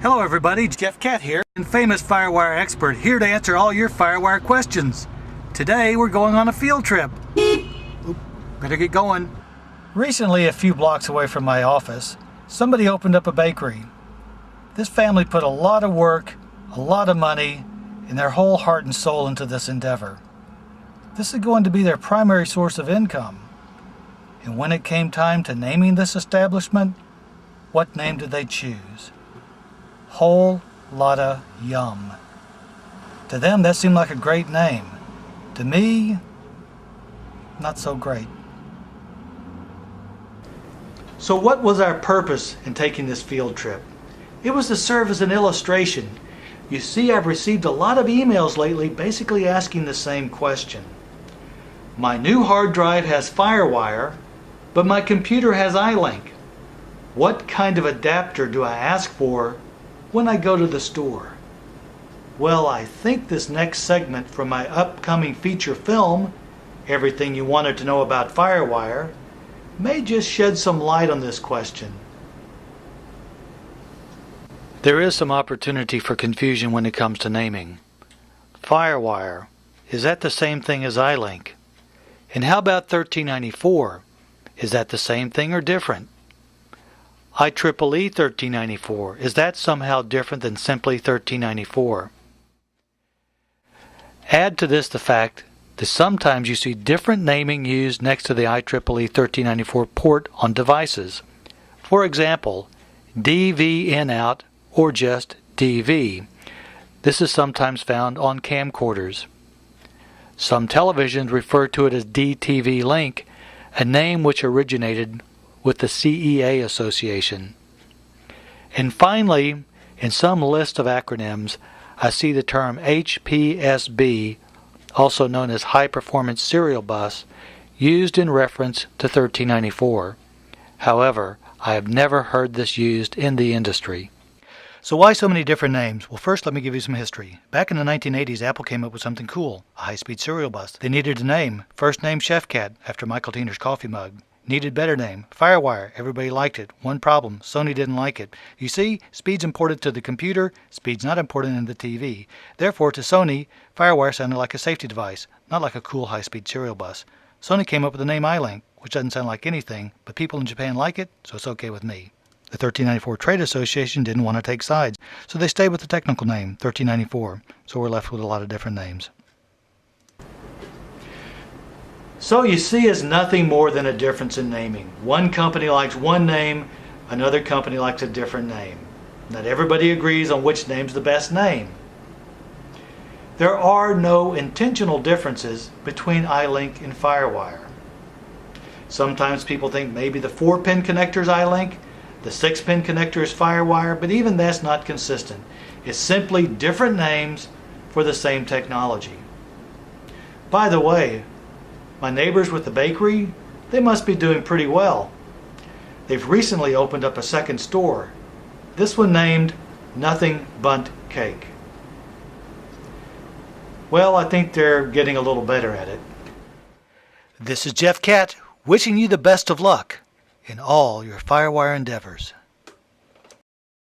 Hello everybody, Jeff Cat here, and famous FireWire expert here to answer all your FireWire questions. Today we're going on a field trip. Oop, better get going. Recently, a few blocks away from my office, somebody opened up a bakery. This family put a lot of work, a lot of money, and their whole heart and soul into this endeavor. This is going to be their primary source of income. And when it came time to naming this establishment, what name did they choose? Whole Lotta Yum. To them, that seemed like a great name. To me, not so great. So what was our purpose in taking this field trip? It was to serve as an illustration. You see, I've received a lot of emails lately basically asking the same question. My new hard drive has FireWire, but my computer has iLink. What kind of adapter do I ask for when I go to the store? Well, I think this next segment from my upcoming feature film, Everything You Wanted to Know About FireWire, may just shed some light on this question. There is some opportunity for confusion when it comes to naming. FireWire, is that the same thing as iLink? And how about 1394? Is that the same thing or different? IEEE 1394, is that somehow different than simply 1394? Add to this the fact that sometimes you see different naming used next to the IEEE 1394 port on devices. For example, DV in out or just DV. This is sometimes found on camcorders. Some televisions refer to it as DTV Link, a name which originated with the CEA Association. And finally, in some list of acronyms, I see the term HPSB, also known as High Performance Serial Bus, used in reference to 1394. However, I have never heard this used in the industry. So why so many different names? Well, first let me give you some history. Back in the 1980s, Apple came up with something cool, a high-speed serial bus. They needed a name. First name Chef Cat, after Michael Tiener's coffee mug. Needed better name. FireWire. Everybody liked it. One problem. Sony didn't like it. You see, speed's important to the computer. Speed's not important in the TV. Therefore, to Sony, FireWire sounded like a safety device, not like a cool high-speed serial bus. Sony came up with the name iLink, which doesn't sound like anything, but people in Japan like it, so it's okay with me. The 1394 Trade Association didn't want to take sides, so they stayed with the technical name, 1394. So we're left with a lot of different names. So you see, it's nothing more than a difference in naming. One company likes one name, another company likes a different name. Not everybody agrees on which name's the best name. There are no intentional differences between iLink and FireWire. Sometimes people think maybe the 4-pin connector is iLink, the 6-pin connector is FireWire, but even that's not consistent. It's simply different names for the same technology. By the way, my neighbors with the bakery, they must be doing pretty well. They've recently opened up a second store. This one named Nothing Bundt Cake. Well, I think they're getting a little better at it. This is Jeff Cat, wishing you the best of luck in all your FireWire endeavors.